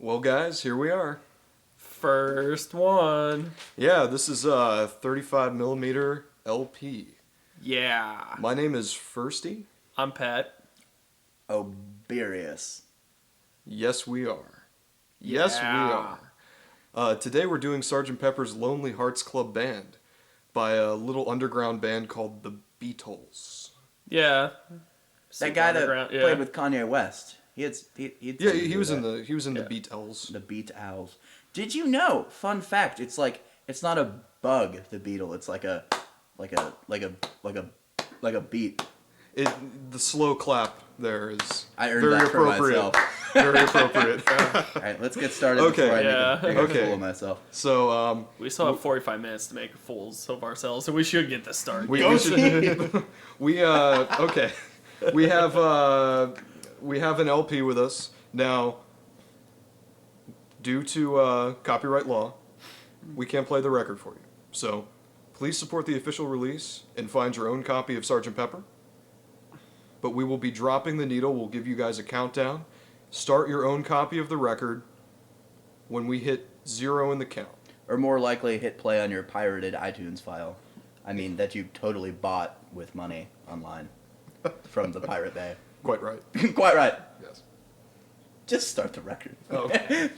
Well, guys, here we are. First one. Yeah, this is a 35 millimeter LP. Yeah. My name is Furstie. I'm Pat. Oberious. Yes, we are. Yes, we are. Today we're doing Sgt. Pepper's Lonely Hearts Club Band by a little underground band called the Beatles. Yeah. That guy that played with Kanye West. He was in the Beatles. The Beatles. Did you know? Fun fact. It's not a bug. The Beetle. It's like a beat. The slow clap there is I earned very that for appropriate. myself. Very appropriate. All right, let's get started Okay. before I make a fool of myself. So we still have 45 minutes to make fools of ourselves, so we should get this started. we have an LP with us now. Due to copyright law, we can't play the record for you. So, please support the official release and find your own copy of Sgt. Pepper. But we will be dropping the needle. We'll give you guys a countdown. Start your own copy of the record when we hit 0 in the count. Or more likely, hit play on your pirated iTunes file. I mean, that you totally bought with money online from the Pirate Bay. Quite right. Quite right. Yes. Just start the record. Oh.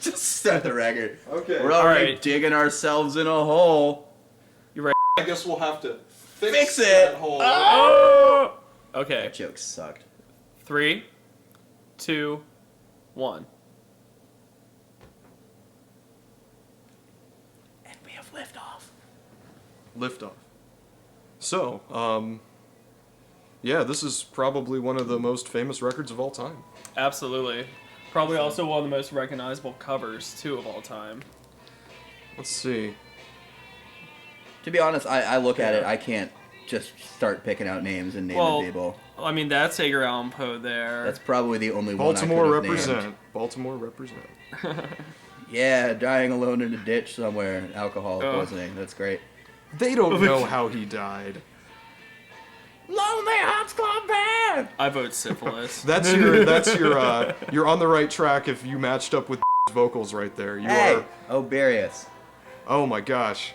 Just start the record. Okay. We're already Alright. digging ourselves in a hole. You ready? I guess we'll have to Fix it! that hole. Oh! Okay. That joke sucked. 3, 2, 1. And we have liftoff. Liftoff. So, yeah, this is probably one of the most famous records of all time. Absolutely. Probably also one of the most recognizable covers, too, of all time. Let's see. To be honest, I look at it, I can't just start picking out names and naming people. I mean, that's Edgar Allan Poe there. That's probably the only Baltimore one I could have represent. named. Baltimore represent. Yeah, dying alone in a ditch somewhere, alcohol poisoning. That's great. They don't know how he died. Lonely Hearts Club Band! I vote syphilis. You're on the right track if you matched up with vocals right there. You Hey, are. Oberious. Oh my gosh.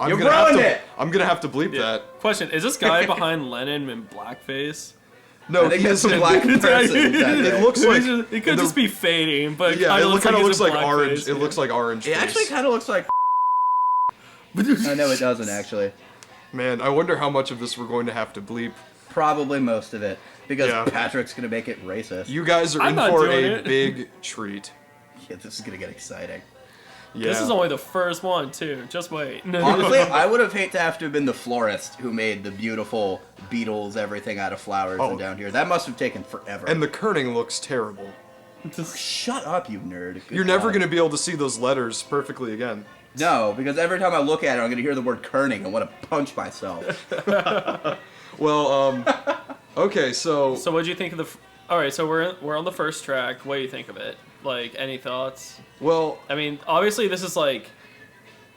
You're ruining it! I'm gonna have to bleep Yeah. that. Question, is this guy behind Lennon in blackface? No, I think he that's is a in- black person. It looks like It could just be fading, but yeah. It kind of looks like orange. Face, It looks like orange. It face. actually kind of looks like... Oh, no, it doesn't, actually. Man, I wonder how much of this we're going to have to bleep. Probably most of it. Because Yeah. Patrick's going to make it racist. You guys are I'm in not for doing a it. big treat. Yeah, this is going to get exciting. Yeah. This is only the first one, too. Just wait. Honestly, I would have hated to have been the florist who made the beautiful Beatles everything out of flowers and down here. That must have taken forever. And the kerning looks terrible. Shut up, you nerd. Good You're never God. going to be able to see those letters perfectly again. No, because every time I look at it, I'm going to hear the word kerning and want to punch myself. Well, okay, so So what do you think of the... Alright, so we're on the first track. What do you think of it? Like, any thoughts? well, I mean, obviously this is like...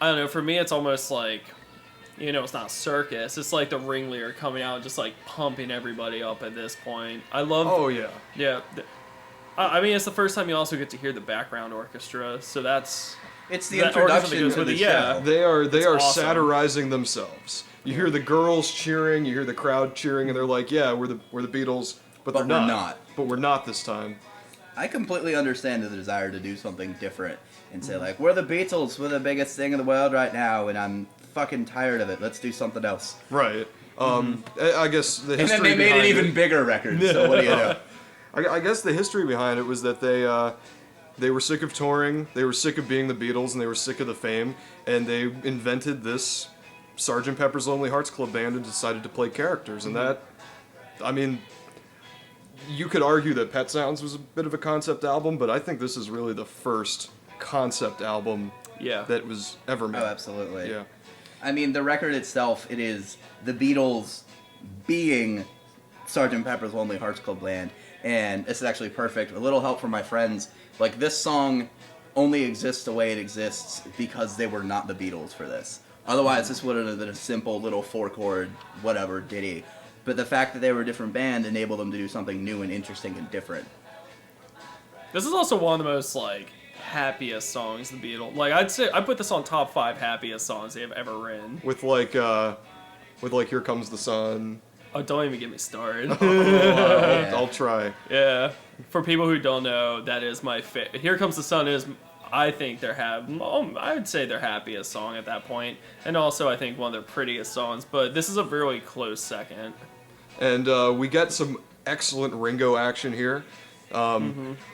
I don't know, for me it's almost like... You know, it's not circus. It's like the ringleader coming out and just like pumping everybody up at this point. I love... oh yeah. Yeah. I mean, it's the first time you also get to hear the background orchestra, so that's... It's the That orchestra introduction goes to with the it, show. yeah. They are awesome. satirizing themselves. You hear the girls cheering, you hear the crowd cheering, and they're like, "Yeah, we're the Beatles," but they're we're not. not. But we're not this time. I completely understand the desire to do something different and say, like, we're the Beatles, we're the biggest thing in the world right now, and I'm fucking tired of it. Let's do something else. Right. I guess the And history then they made an behind even bigger record, so what do you do? I guess the history behind it was that they were sick of touring, they were sick of being the Beatles, and they were sick of the fame, and they invented this Sgt. Pepper's Lonely Hearts Club Band and decided to play characters. And that, I mean, you could argue that Pet Sounds was a bit of a concept album, but I think this is really the first concept album Yeah. that was ever made. Oh, absolutely. Yeah. I mean, the record itself, it is the Beatles being Sgt. Pepper's Lonely Hearts Club Band, and this is actually perfect. A little help from my friends. Like, this song only exists the way it exists because they were not the Beatles for this. Otherwise, this would have been a simple little four-chord whatever ditty. But the fact that they were a different band enabled them to do something new and interesting and different. This is also one of the most, like, happiest songs the Beatles. Like I'd say I put this on top 5 happiest songs they have ever written. With Here Comes the Sun. Oh, don't even get me started. I'll try. Yeah. For people who don't know, that is my favorite. Here Comes the Sun is, I think, I would say their happiest song at that point. And also, I think, one of their prettiest songs. But this is a really close second. And we get some excellent Ringo action here. Now,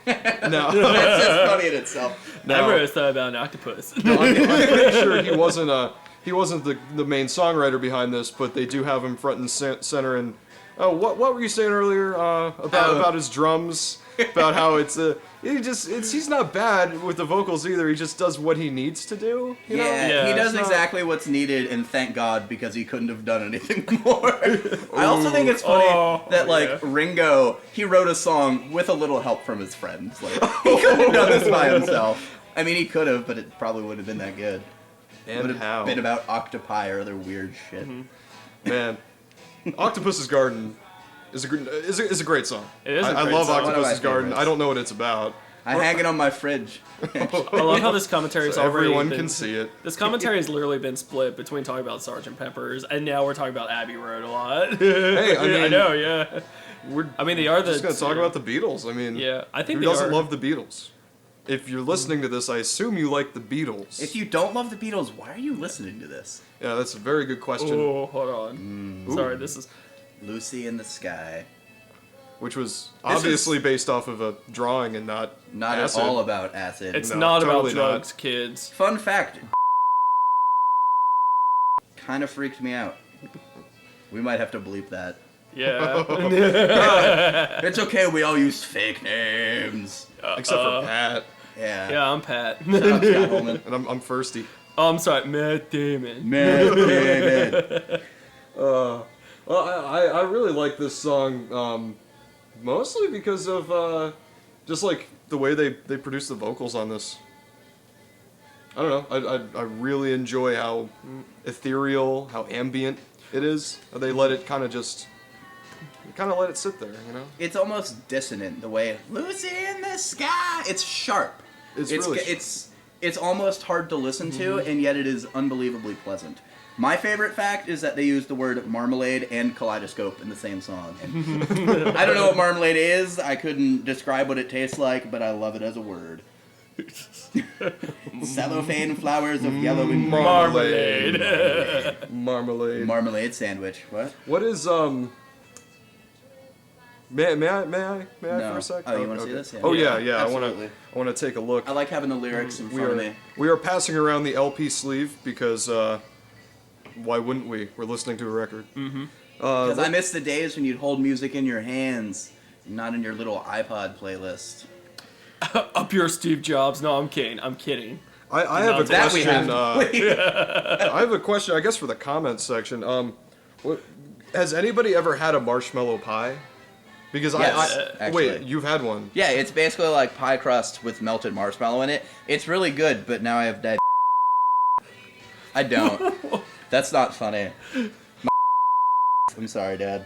That's just funny in itself. I never thought about an octopus. I'm pretty sure he wasn't the main songwriter behind this, but they do have him front and center. And what were you saying earlier about his drums? About how he's not bad with the vocals either. He just does what he needs to do. You know? Yeah, he does it's exactly what's needed, and thank God, because he couldn't have done anything more. I also think it's funny that Ringo, he wrote a song with a little help from his friends. Like he couldn't have done this by himself. I mean, he could have, but it probably wouldn't have been that good. And it would have how? been about octopi or other weird shit. Man, Octopus's Garden is a great song. It is a I great love song. Octopus's Garden. favorites. I don't know what it's about. I hang it on my fridge. I love how this commentary is So already everyone been, can see it. This commentary has literally been split between talking about Sgt. Pepper's and now we're talking about Abbey Road a lot. Hey, I mean, I know, yeah. They are just gonna talk about the Beatles. I mean, Yeah, I think who they doesn't are. love the Beatles? If you're listening to this, I assume you like the Beatles. If you don't love the Beatles, why are you listening to this? Yeah, that's a very good question. Oh, hold on. Sorry, this is. Lucy in the Sky. Which was obviously based off of a drawing and not acid. At all about acid. It's No, not totally about drugs, kids. Fun fact. Kind of freaked me out. We might have to bleep that. Yeah. It's okay, we all use fake names. Except for Pat. Yeah. Yeah, I'm Pat. Shout out Scott Holman. And I'm Furstie. Oh, I'm sorry, Matt Damon. Man, David. Well, I really like this song, mostly because of just like the way they produce the vocals on this. I don't know. I really enjoy how ethereal, how ambient it is. They let it kind of let it sit there, you know. It's almost dissonant the way Lucy in the Sky. It's sharp. It's almost hard to listen to, and yet it is unbelievably pleasant. My favorite fact is that they use the word marmalade and kaleidoscope in the same song. And I don't know what marmalade is. I couldn't describe what it tastes like, but I love it as a word. Cellophane flowers of yellow and Marmalade. Marmalade. Marmalade sandwich. What? What is May I No. for a sec? Oh, you wanna see this? Yeah. Oh yeah, Yeah, I absolutely. wanna take a look. I like having the lyrics in front of me. We are passing around the LP sleeve because why wouldn't we? We're listening to a record. Mm-hmm. Because I miss the days when you'd hold music in your hands, not in your little iPod playlist. Up your Steve Jobs. No, I'm kidding. I have a That we question. have to I have a question. I guess for the comments section. Has anybody ever had a marshmallow pie? Because Yes, wait, actually. you've had one. Yeah, it's basically like pie crust with melted marshmallow in it. It's really good, but now I have diabetes. I don't. That's not funny. I'm sorry, Dad.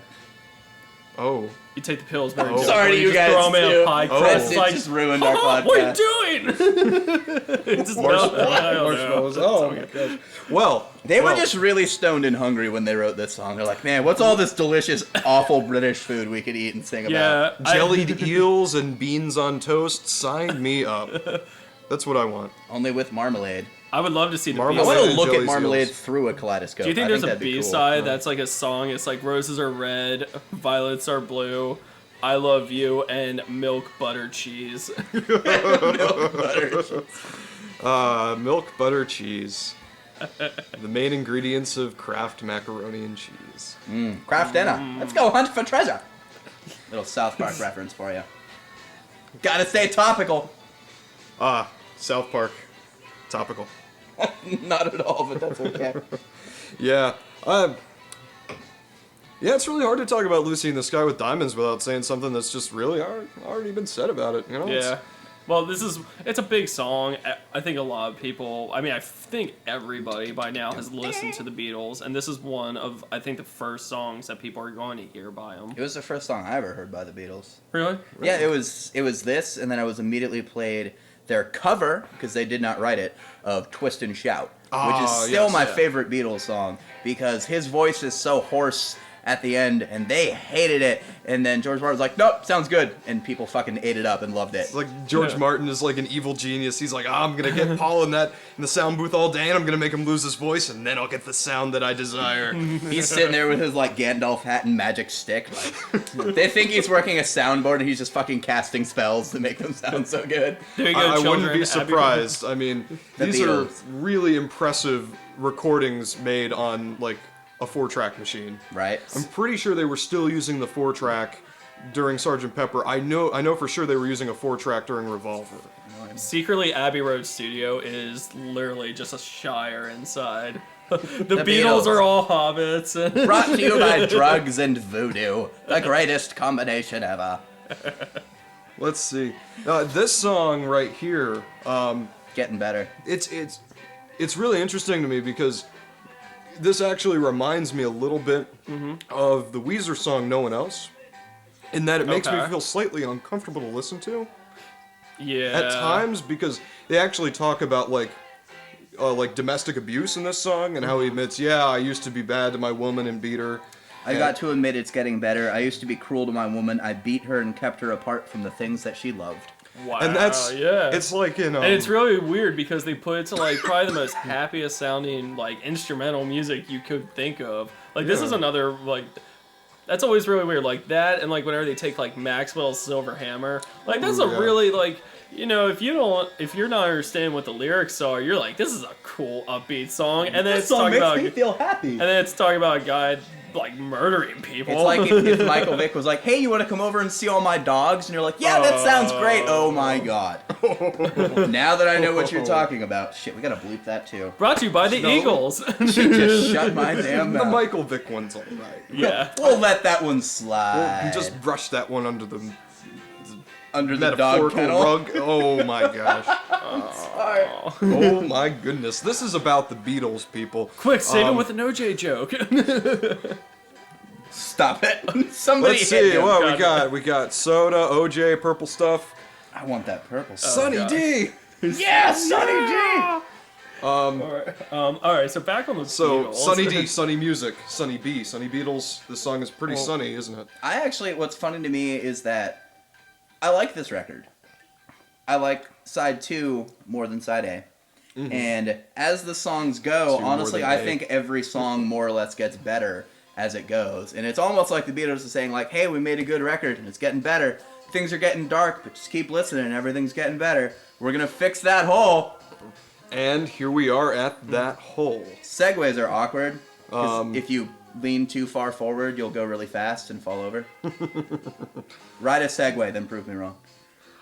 Oh. You take the pills, but Oh. Sorry to you guys, Throw me too. a pie Oh. crust. It Like, just ruined our podcast. what are you doing? It's just Marshmallows. Oh my gosh. Well, They were well, just really stoned and hungry when they wrote this song. They're like, man, what's all this delicious, awful British food we could eat and sing about? Yeah. jellied eels and beans on toast. Sign me up. That's what I want. Only with marmalade. I would love to see the Marmalade. I want B-side. to look Jelly at marmalade seals. through a kaleidoscope. Do you think I there's a that'd be cool. B-side that's like a song? It's like roses are red, violets are blue, I love you, and milk, butter, cheese. Milk, butter, cheese. The main ingredients of Kraft macaroni and cheese. Kraft dinner. Let's go hunt for treasure. Little South Park reference for you. Gotta stay topical. South Park. Topical. Not at all, but that's okay. Yeah. Yeah, it's really hard to talk about Lucy in the Sky with Diamonds without saying something that's just really already been said about it. You know? Yeah. Well, it's a big song. I think a lot of people, I think everybody by now has listened to the Beatles, and this is one of, I think, the first songs that people are going to hear by them. It was the first song I ever heard by the Beatles. Really? Yeah, it was this, and then I was immediately played their cover, because they did not write it, of Twist and Shout, which is Ah, still yes, my yeah. favorite Beatles song, because his voice is so hoarse at the end, and they hated it, and then George Martin was like, nope, sounds good, and people fucking ate it up and loved it. It's like George Yeah. Martin is like an evil genius. He's like, I'm gonna get Paul in the sound booth all day, and I'm gonna make him lose his voice, and then I'll get the sound that I desire. He's sitting there with his like Gandalf hat and magic stick. Like, they think he's working a soundboard, and he's just fucking casting spells to make them sound so good. There you go, I children. wouldn't be Abbey surprised. I mean, The these are Beatles. really impressive recordings made on like a 4-track machine. Right? I'm pretty sure they were still using the 4-track during Sgt. Pepper. I know for sure they were using a 4-track during Revolver. Secretly, Abbey Road Studio is literally just a shire inside. The Beatles. Beatles are all hobbits. And Brought to you by drugs and voodoo, the greatest combination ever. Let's see. This song right here, Getting better. it's really interesting to me because this actually reminds me a little bit of the Weezer song "No One Else," in that it makes me Okay. feel slightly uncomfortable to listen to yeah. at times because they actually talk about like domestic abuse in this song and how he admits, yeah, I used to be bad to my woman and beat her. I got to admit it's getting better. I used to be cruel to my woman. I beat her and kept her apart from the things that she loved. Wow. And that's yeah. It's like and it's really weird because they put it to like probably the most happiest sounding like instrumental music you could think of. Like this Yeah. is another like that's always really weird. Like that and like whenever they take like Maxwell's Silver Hammer, like that's Ooh, a yeah. really like if you're not understanding what the lyrics are, you're like this is a cool upbeat song, and then it's talking about feel happy. and then it's talking about a guy like murdering people. It's like if Michael Vick was like, hey, you want to come over and see all my dogs? And you're like, yeah, that sounds great. Oh my god. Now that I know what you're talking about. Shit, we gotta bleep that too. Brought to you by the No. Eagles. She just shut my damn the mouth. Michael Vick one's all right. Yeah. We'll let that one Well, slide. you just brush that one under the under the dog metaphorical kennel. rug. Oh my gosh. Sorry. Oh my goodness. This is about the Beatles, people. Quick, save it Um, with an OJ joke. Stop it. Somebody Let's hit see him. what God. we got. We got soda, OJ, purple stuff, I want that purple. Sunny God. D. Yeah, Sonny G. all right. So back on the So Beatles. Sunny D, Sunny Music, Sunny B, Sunny Beatles. This song is pretty Well- sunny, isn't it? I actually, what's funny to me is that I like this record. I like side 2 more than side A. And as the songs go, 2 more honestly, than I A. think every song more or less gets better as it goes. And it's almost like the Beatles are saying, like, hey, we made a good record and it's getting better. Things are getting dark, but just keep listening and everything's getting better. We're going to fix that hole. And here we are at that hole. Segues are awkward. 'Cause Um, if you lean too far forward, you'll go really fast and fall over. Ride a Segway, then prove me wrong.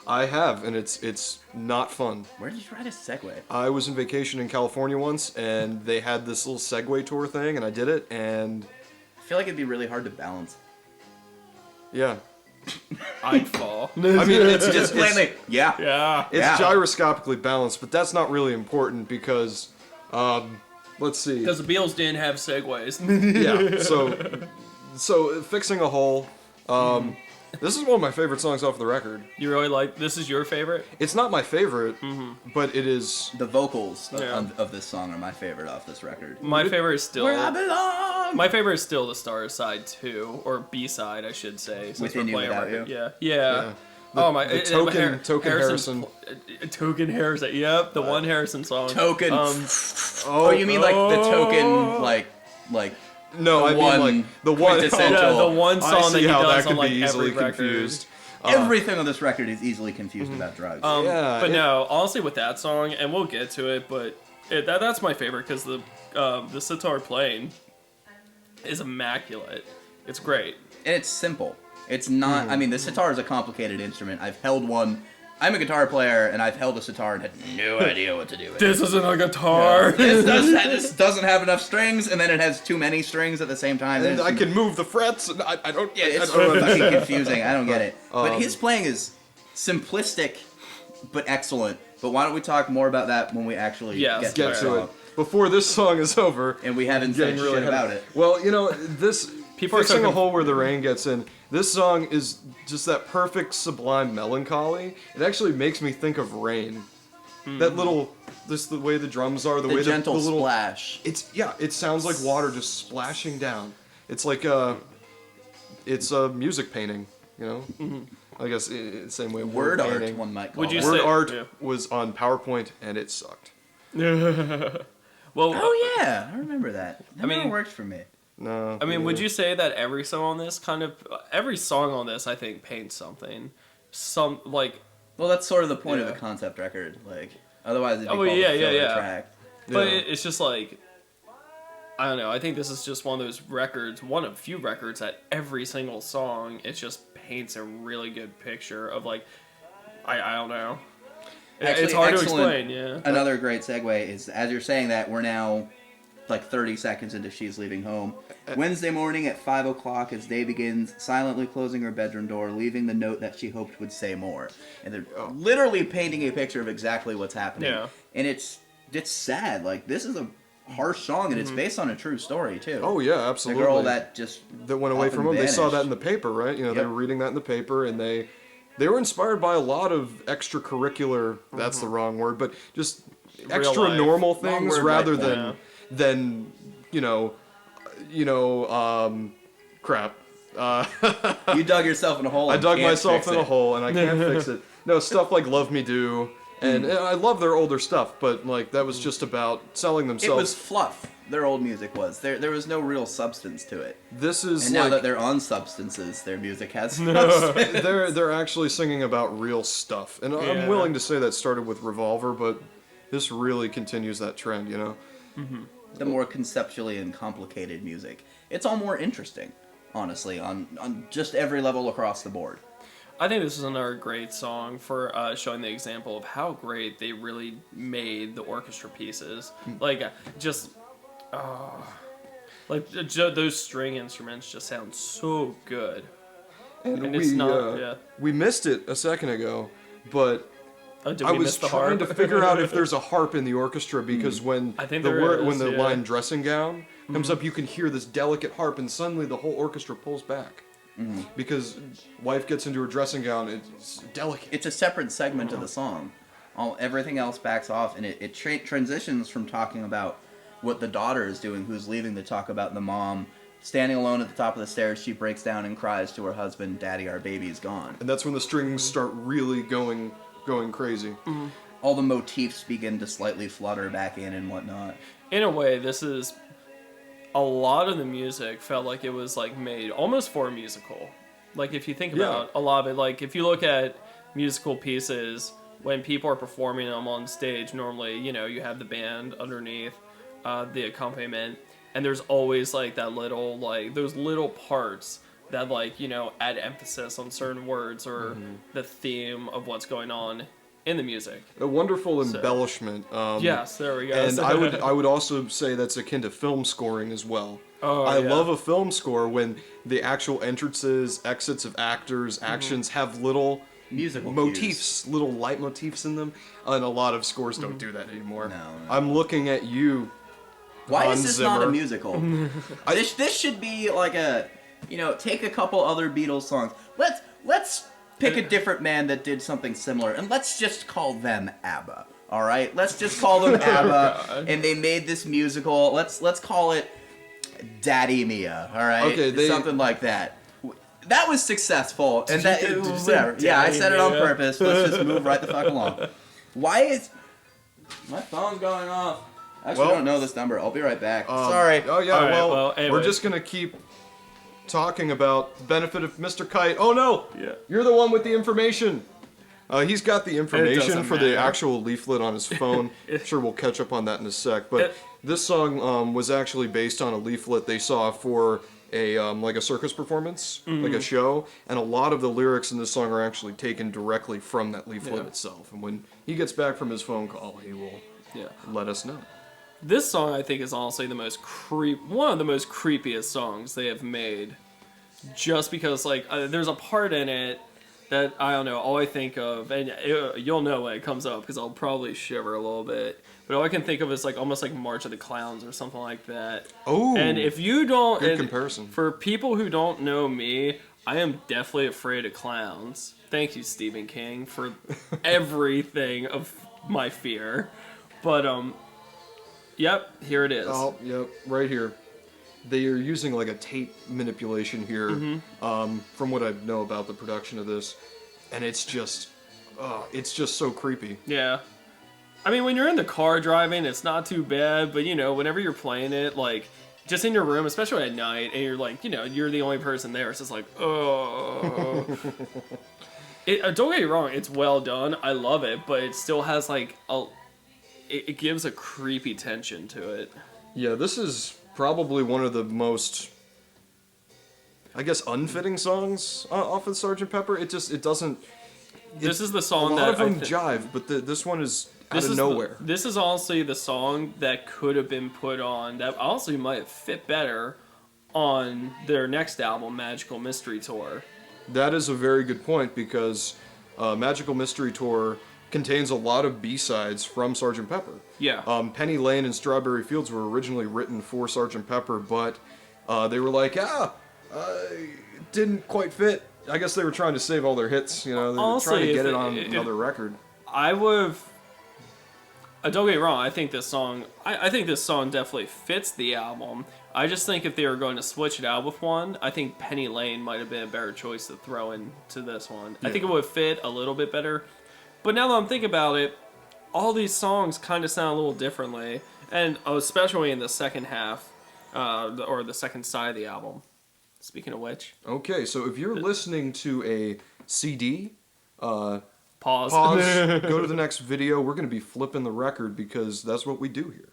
I have, and it's not fun. Where did you ride a Segway? I was on vacation in California once, and they had this little Segway tour thing, and I did it, and I feel like it'd be really hard to balance. yeah. I'd fall. I mean, it's Just just plainly, yeah. Yeah. it's Yeah. gyroscopically balanced, but that's not really important because, let's see. Because the Beatles didn't have segues. Yeah, so fixing a hole. This is one of my favorite songs off the record. You really like this is your favorite? It's not my favorite, but it is. The vocals Yeah. of this song are my favorite off this record. My favorite is still Where I belong. my favorite is still the Star Side 2, or B side I should say. Since Within we're You, playing Without record. You. Yeah. Yeah. The- Oh my! the token Harrison. Token Harrison. Yep, the one Harrison song. Token. Oh, you mean like the token, like No, the I mean one like the one. quintessential- Yeah, the one I song that see he how does that could on like be easily every record. confused. everything on this record is easily confused about drugs. Yeah, But no, honestly, with that song, and we'll get to it, but that's my favorite because the sitar playing is immaculate. It's great. And it's simple. It's not. I mean, the sitar is a complicated instrument. I've held one. I'm a guitar player, and I've held a sitar and had no idea what to do with it. This isn't a guitar. This doesn't have enough strings, and then it has too many strings at the same time. and There's I can move the frets. And I don't. Yeah, I it's don't fucking understand. confusing. I don't get it. But his playing is simplistic, but excellent. But why don't we talk more about that when we actually Yes, get Get the to it song? before this song is over. And we haven't said Getting really shit ahead about of- it. Well, you know, this People are fixing so a hole where the rain gets in. This song is just that perfect sublime melancholy. It actually makes me think of rain That little, the way the drums are, the way gentle the little splash. It sounds like water just splashing down. It's like it's a music painting, you know. I guess same way Word art, painting. one might call Would you it. say- Word art yeah. was on PowerPoint and it sucked. Well, Oh yeah, I remember that. That mean- never worked for me. No. I mean, would yeah. you say that every song on this every song on this, I think, paints something? Some, like, Well, that's sort of the point of Yeah. the concept record. Like, otherwise it'd be Oh, called yeah, a filler yeah. track. but Yeah. it's just like, I don't know. I think this is just one of those records, one of few records that every single song, it just paints a really good picture of, like, I don't know. Actually, It's hard to excellent. explain, yeah. Another great segue is, as you're saying that, we're now like 30 seconds into She's Leaving Home. Wednesday morning at 5 o'clock as day begins, silently closing her bedroom door, leaving the note that she hoped would say more. And they're literally painting a picture of exactly what's happening. Yeah. And it's sad. Like, this is a harsh song, and it's based on a true story, too. Oh yeah, The absolutely. girl that just that went away up from and home. They saw that vanished. in the paper, right? You know, they Yep. were reading that in the paper, and they were inspired by a lot of extracurricular. That's the wrong word, but just extra life. normal Wrong things word, rather right than point. than crap. You dug yourself in a hole. I and dug can't myself fix in a it. hole, and I can't fix it. No, stuff like "Love Me Do," and I love their older stuff, but like that was just about selling It themselves. was fluff. Their old music was. There was no real substance to it. This is And now like that they're on substances, their music has substance. they're actually singing about real stuff, and I'm Yeah. willing to say that started with Revolver, but this really continues that trend, you know. The more conceptually and complicated music. It's all more interesting, honestly, on just every level across the board. I think this is another great song for showing the example of how great they really made the orchestra pieces. Like, just, those string instruments just sound so good. And it's not, we missed it a second ago, but Did I we was miss the trying harp? to figure out if there's a harp in the orchestra because when I think the there word is, when the yeah. line "dressing gown" comes up, you can hear this delicate harp, and suddenly the whole orchestra pulls back because wife gets into her dressing gown. It's delicate. It's a separate segment of the song. Everything else backs off, and it transitions from talking about what the daughter is doing, who's leaving, to talk about the mom standing alone at the top of the stairs. She breaks down and cries to her husband, "Daddy, our baby's gone." And that's when the strings start really going crazy. All the motifs begin to slightly flutter back in and whatnot. In a way, this is a lot of the music felt like it was like made almost for a musical. Like if you think about a lot of it, like if you look at musical pieces, when people are performing them on stage, normally, you know, you have the band underneath, the accompaniment, and there's always like that little, like those little parts that like, you know, add emphasis on certain words or the theme of what's going on in the music. A wonderful embellishment. Yes, there we go. And I would also say that's akin to film scoring as well. Oh, I yeah. love a film score when the actual entrances, exits of actors, actions have little Musical motifs, little leitmotifs in them. And a lot of scores don't do that anymore. No. I'm looking at you. Why Hans is this not a Zimmer. musical? This should be like a, you know, take a couple other Beatles songs. Let's pick a different band that did something similar, and let's just call them ABBA. All right, let's just call them ABBA, and they made this musical. Let's call it Daddy Mia. All right, Okay, something like that. That was successful, and that did you say whatever. Yeah, I Daddy said it on Mia? purpose. Let's just move right the fuck along. Why is my phone's going off? I actually Well, don't know this number. I'll be right back. Sorry. Oh yeah. All right, well, well, anyway. we're just gonna keep talking about the benefit of Mr. Kite. Oh no! Yeah. You're the one with the information. He's got the information doesn't for the matter. actual leaflet on his phone. Sure, we'll catch up on that in a sec. But this song was actually based on a leaflet they saw for a like a circus performance, like a show, and a lot of the lyrics in this song are actually taken directly from that leaflet itself. And when he gets back from his phone call, he will let us know. This song, I think, is honestly one of the most creepiest songs they have made. Just because, like, there's a part in it that, I don't know, all I think of, and you'll know when it comes up, because I'll probably shiver a little bit, but all I can think of is, like, almost like March of the Clowns or something like that. Oh, And if you don't... good and comparison. For people who don't know me, I am definitely afraid of clowns. Thank you, Stephen King, for everything of my fear. But yep, here it is. Oh, yep, right here. They are using like a tape manipulation here, from what I know about the production of this, and it's just so creepy. Yeah. I mean, when you're in the car driving, it's not too bad, but, whenever you're playing it, like, just in your room, especially at night, and you're like, you're the only person there, it's just like, oh. Don't get me wrong, it's well done, I love it, but it still has, like, it gives a creepy tension to it. Yeah, this is probably one of the most, I guess, unfitting songs off of Sgt. Pepper. It doesn't... This is the song a that lot of them jive, but this one is out of nowhere. This is honestly the song that could have been put on, that honestly might fit better on their next album, Magical Mystery Tour. That is a very good point, because Magical Mystery Tour contains a lot of B-sides from Sgt. Pepper. Yeah. Penny Lane and Strawberry Fields were originally written for Sgt. Pepper, but they were like, it didn't quite fit. I guess they were trying to save all their hits, They were Honestly, trying to get it on another record. I would. Don't get me wrong. I think this song. I think this song definitely fits the album. I just think if they were going to switch it out with one, I think Penny Lane might have been a better choice to throw into this one. Yeah. I think it would fit a little bit better. But now that I'm thinking about it, all these songs kind of sound a little differently, and especially in the second half, or the second side of the album. Speaking of which, Okay, so if you're listening to a CD, pause. go to the next video. We're going to be flipping the record because that's what we do here.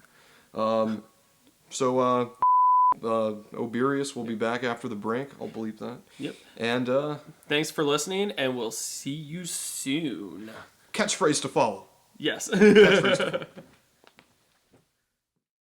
Oberious will be back after the break. I'll bleep that. Yep. And Thanks for listening, and we'll see you soon. catchphrase to follow. Yes. Catchphrase to follow.